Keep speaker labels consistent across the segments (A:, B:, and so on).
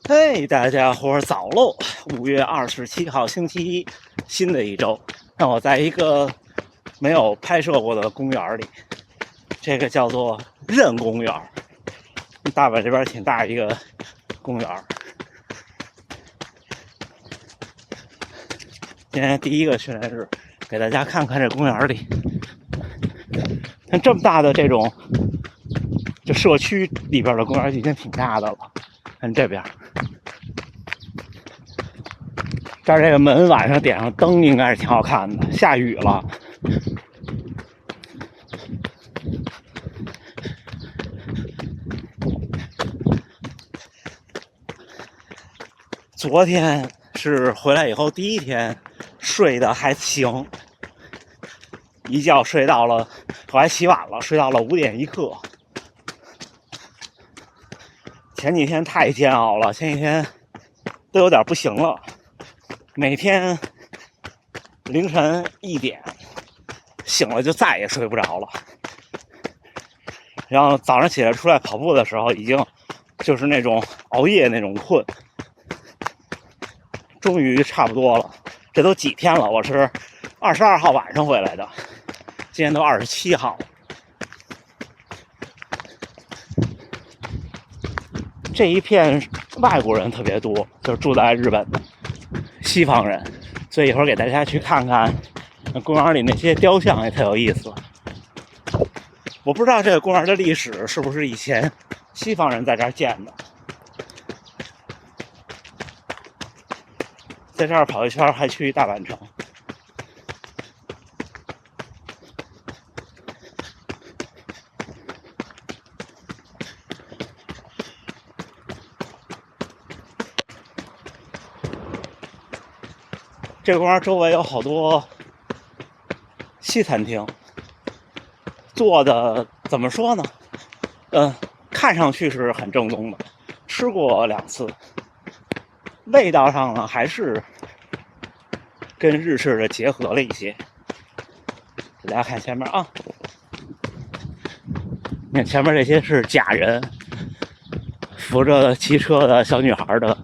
A: 嘿，大家伙早喽！5月27号星期一，新的一周，让我在一个没有拍摄过的公园里，这个叫做任公园，大阪这边挺大一个公园。今天第一个训练日，给大家看看这公园里，像这么大的这种，就社区里边的公园已经挺大的了。看这边。这儿这个门晚上点上灯应该是挺好看的，下雨了。昨天是回来以后第一天，睡得还行，一觉睡到了，我还起晚了，睡到了5点一刻。前几天太煎熬了，前几天都有点不行了。每天凌晨1点醒了就再也睡不着了，然后早上起来出来跑步的时候，已经就是那种熬夜那种困。终于差不多了，这都几天了？我是22号晚上回来的，今天都27号。这一片外国人特别多，就是住在日本的西方人，所以一会儿给大家去看看公园里那些雕像，也特有意思。我不知道这个公园的历史是不是以前西方人在这儿建的。在这儿跑一圈还去大阪城。这个公园周围有好多西餐厅，做的怎么说呢？看上去是很正宗的，吃过2次，味道上呢还是跟日式的结合了一些。大家看前面啊，你看前面这些是假人，扶着骑车的小女孩的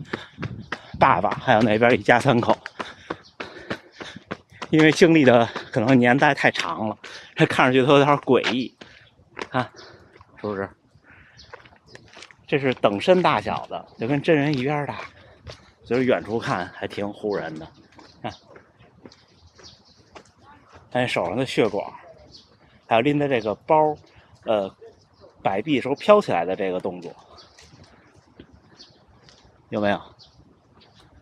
A: 爸爸，还有那边一家3口。因为经历的可能年代太长了，它看上去都有点诡异，看，是不是？这是等身大小的，就跟真人一边大，就是远处看还挺唬人的。看手上的血管，还有拎的这个包，摆臂时候飘起来的这个动作，有没有？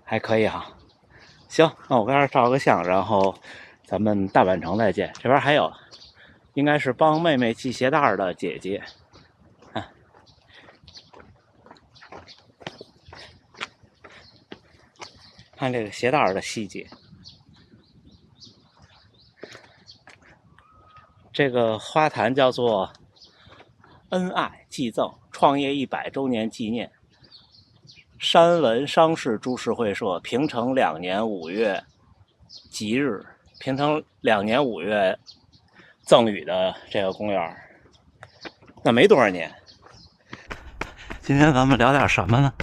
A: 还可以哈。行，那我跟这儿照个相，然后咱们大阪城再见。这边还有，应该是帮妹妹系鞋带的姐姐。看这个鞋带的细节。这个花坛叫做恩爱寄赠创业100周年纪念。山文商事株式会社平成2年5月吉日，平成2年5月赠予的这个公园，那没多少年。今天咱们聊点什么呢？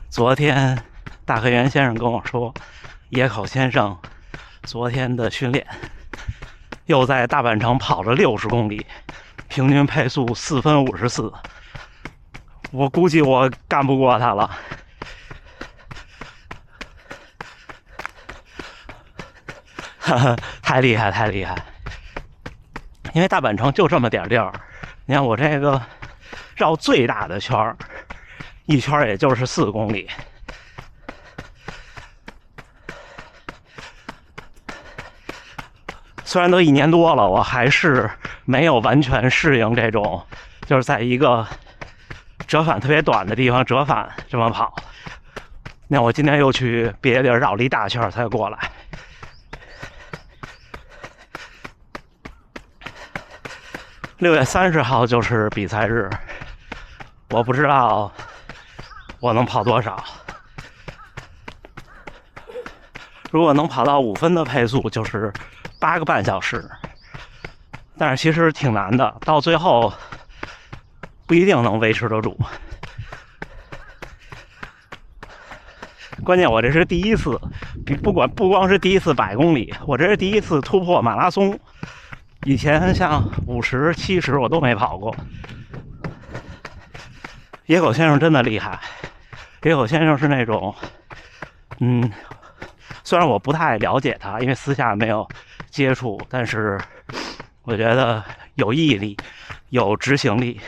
A: 昨天大黑猿先生跟我说，野口先生昨天的训练又在大阪城跑了60公里，平均配速4分54，我估计我干不过他了。太厉害太厉害，因为大阪城就这么点地儿，你看我这个绕最大的圈，一圈也就是4公里，虽然都1年多了，我还是没有完全适应这种就是在一个折返特别短的地方折返这么跑。那我今天又去别的地儿绕了一大圈才过来。6月30号就是比赛日，我不知道我能跑多少。如果能跑到5分的配速，就是8个半小时。但是其实挺难的，到最后不一定能维持得住。关键我这是第一次，不光是第一次100公里，我这是第一次突破马拉松。以前像50、70我都没跑过。野狗先生真的厉害，野狗先生是那种，虽然我不太了解他，因为私下没有接触，但是我觉得有毅力，有执行力，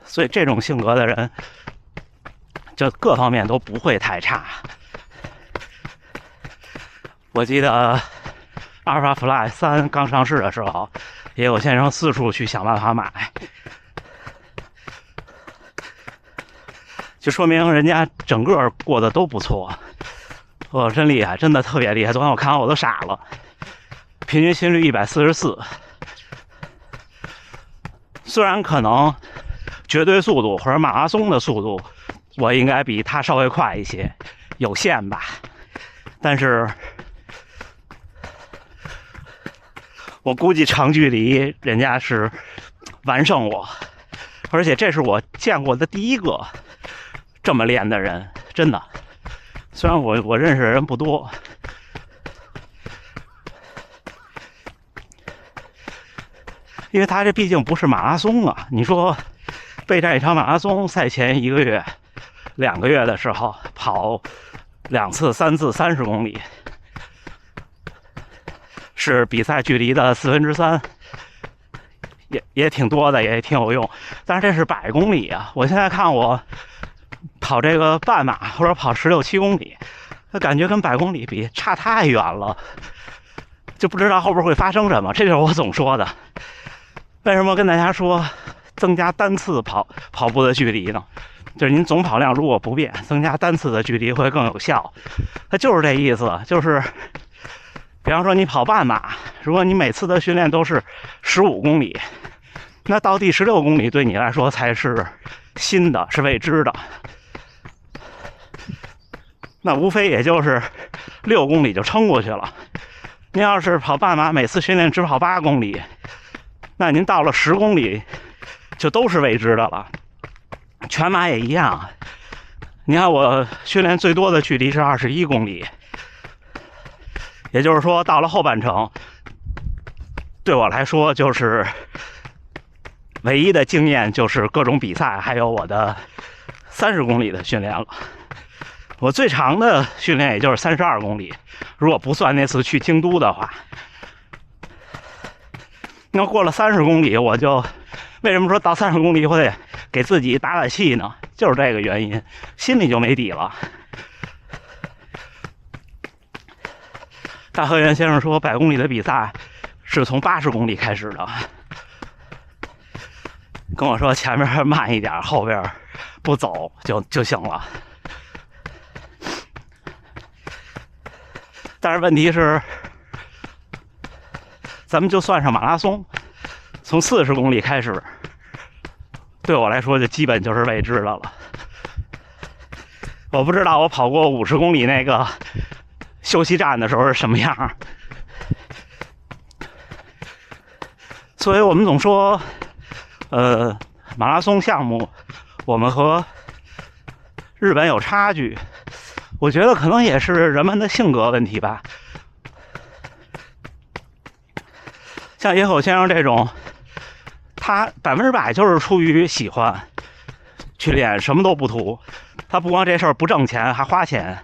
A: 所以这种性格的人，就各方面都不会太差。我记得 Alpha Fly 3刚上市的时候，也有先生四处去想办法买，就说明人家整个过得都不错。真厉害，真的特别厉害。昨天我看完我都傻了，平均心率144，虽然可能绝对速度或者马拉松的速度我应该比他稍微快一些，有限吧，但是我估计长距离人家是完胜我，而且这是我见过的第一个这么练的人，真的。虽然我认识的人不多，因为他这毕竟不是马拉松啊。你说备战一场马拉松，赛前1个月、2个月的时候跑2次、3次30公里，是比赛距离的3/4，也挺多的，也挺有用。但是这是100公里啊！我现在看我跑这个半马或者跑16、17公里，感觉跟100公里比差太远了，就不知道后边会发生什么。这就是我总说的，为什么跟大家说增加单次跑步的距离呢？就是您总跑量如果不变，增加单次的距离会更有效。它就是这意思，就是比方说你跑半马，如果你每次的训练都是15公里，那到第16公里对你来说才是新的，是未知的。那无非也就是6公里就撑过去了。您要是跑半马，每次训练只跑8公里，那您到了10公里就都是未知的了。全马也一样，你看我训练最多的距离是21公里，也就是说到了后半程，对我来说就是唯一的经验就是各种比赛，还有我的30公里的训练了。我最长的训练也就是32公里，如果不算那次去京都的话。那过了30公里，我就为什么说到30公里我得给自己打打气呢？就是这个原因，心里就没底了。大河原先生说100公里的比赛是从80公里开始的，跟我说前面慢一点，后边不走就行了。但是问题是，咱们就算上马拉松，从40公里开始，对我来说就基本就是未知的了。我不知道我跑过50公里那个休息站的时候是什么样，所以我们总说，马拉松项目我们和日本有差距。我觉得可能也是人们的性格问题吧。像野口先生这种，他100%就是出于喜欢去练，什么都不图。他不光这事儿不挣钱，还花钱，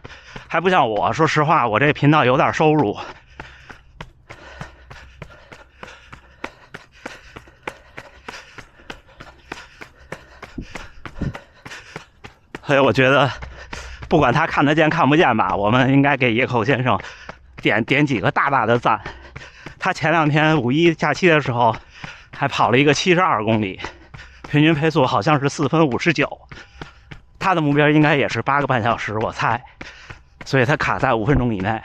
A: 还不像我。说实话，我这频道有点收入。所以我觉得，不管他看得见看不见吧，我们应该给野口先生点几个大大的赞。他前2天5·1假期的时候还跑了一个72公里，平均配速好像是4分59，他的目标应该也是8个半小时，我猜，所以他卡在5分钟以内。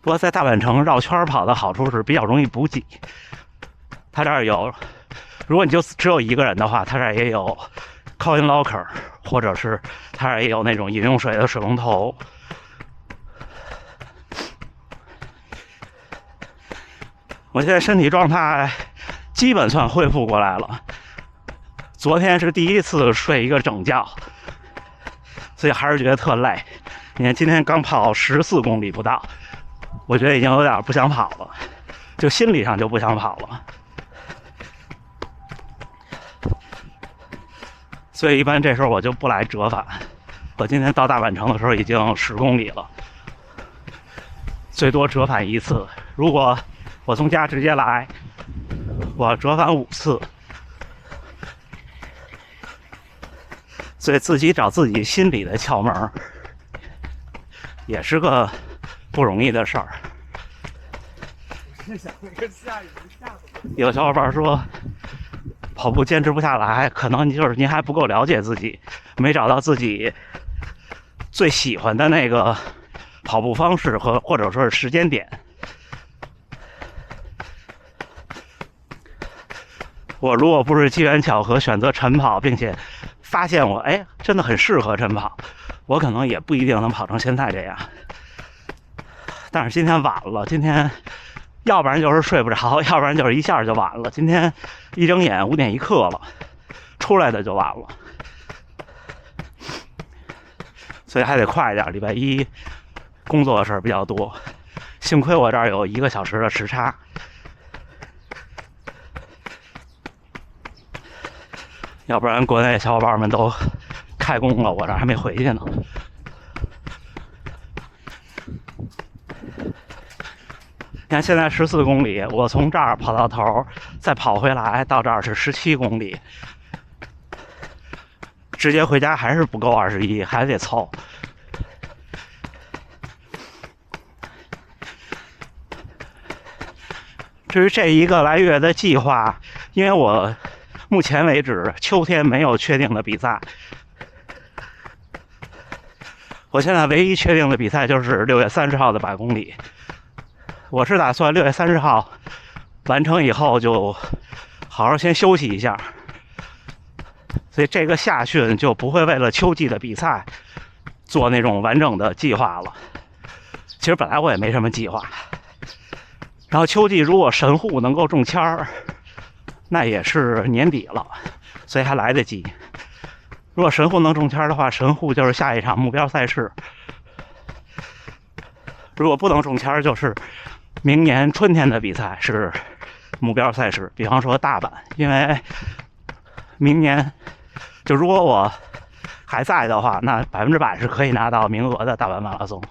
A: 不过在大阪城绕圈跑的好处是比较容易补给，他这儿有，如果你就只有一个人的话，他这儿也有 coin locker， 或者是他这儿也有那种饮用水的水龙头。我现在身体状态基本算恢复过来了，
B: 昨天是第一次睡一个整觉，所以还是觉得特累。你看今天刚跑14公里不到，我觉得已经有点不想跑了，就心理上就不想跑了。所以一般这时候我就不来折返。我今天到大阪城的时候已经10公里了，最多折返1次。如果我从家直接来，我折返5次。所以自己找自己心里的窍门，也是个不容易的事儿。有小伙伴说，跑步坚持不下来，可能您还不够了解自己，没找到自己最喜欢的那个跑步方式或者说是时间点。我如果不是机缘巧合选择晨跑，并且发现我真的很适合晨跑，我可能也不一定能跑成现在这样。但是今天晚了，今天要不然就是睡不着，要不然就是一下就晚了。今天一睁眼5点1刻了，出来的就晚了，所以还得快一点。礼拜一工作的事儿比较多，幸亏我这儿有1个小时的时差。要不然国内小伙伴们都开工了，我这还没回去呢。你看现在14公里，我从这儿跑到头，再跑回来到这儿是17公里，直接回家还是不够21，还得凑。至于这1个来月的计划，因为我目前为止秋天没有确定的比赛，我现在唯一确定的比赛就是6月30号的100公里。我是打算6月30号完成以后就好好先休息一下，所以这个夏训就不会为了秋季的比赛做那种完整的计划了。其实本来我也没什么计划，然后秋季如果神户能够中签儿，那也是年底了，所以还来得及。如果神户能中签的话，神户就是下一场目标赛事。如果不能中签，就是明年春天的比赛是目标赛事，比方说大阪。因为明年就如果我还在的话，那100%是可以拿到名额的大阪马拉松。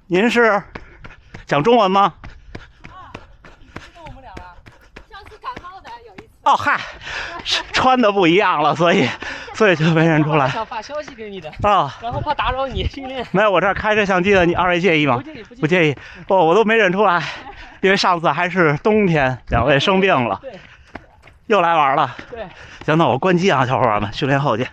B: 您是讲中文吗？哦嗨，穿的不一样了，所以就没认出来。
C: 想发消息给你的
B: 啊，
C: 然后怕打扰你训练。
B: 没有，我这开着相机的，你2位介意吗？不介意。哦，我都没认出来，因为上次还是冬天，2位生病了，
C: 对，
B: 又来玩了。
C: 对，
B: 行，那我关机啊，小伙伴们，训练后见。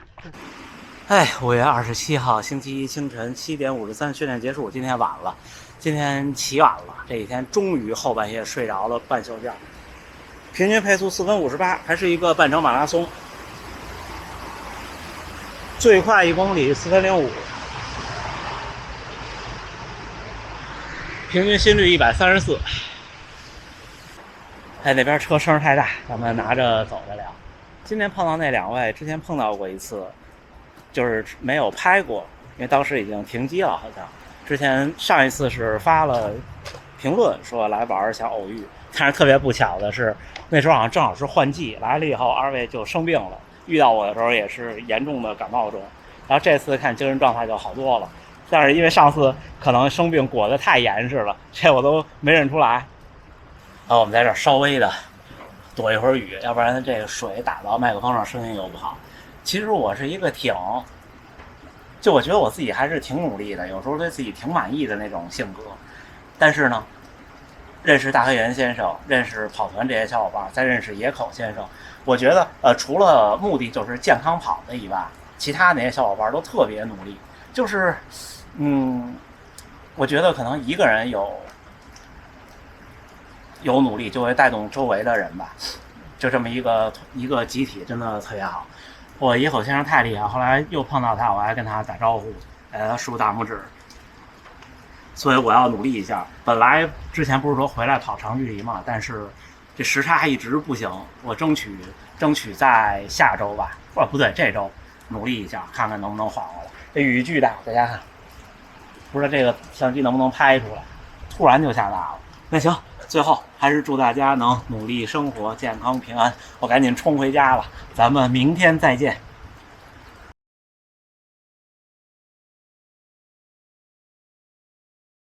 B: 5月27号星期一清晨7点53训练结束。今天晚了，今天起晚了，这一天终于后半夜睡着了半宿觉。平均配速4分58，还是一个半程马拉松。最快1公里4分05，平均心率134。那边车声太大，咱们拿着走着聊。今天碰到那2位，之前碰到过一次，就是没有拍过，因为当时已经停机了，好像。之前上一次是发了评论说来玩想偶遇，但是特别不巧的是，那时候好像正好是换季，来了以后2位就生病了，遇到我的时候也是严重的感冒中。然后这次看精神状态就好多了，但是因为上次可能生病裹得太严实了，这我都没认出来。然后我们在这稍微的躲一会儿雨，要不然这个水打到麦克风上声音又不好。其实我是一个就我觉得我自己还是挺努力的，有时候对自己挺满意的那种性格。但是呢，认识大黑猿先生，认识跑团这些小伙伴，再认识野口先生，我觉得除了目的就是健康跑的以外，其他那些小伙伴都特别努力。就是我觉得可能一个人有努力就会带动周围的人吧，就这么一个集体，真的特别好。我野口先生太厉害，后来又碰到他，我还跟他打招呼，竖大拇指。所以我要努力一下。本来之前不是说回来跑长距离嘛，但是这时差一直不行，我争取在下周吧，不对，这周努力一下，看看能不能缓过来。这雨巨大，大家看，不知道这个相机能不能拍出来，突然就下大了。那行，最后还是祝大家能努力生活，健康平安。我赶紧冲回家了，咱们明天再见。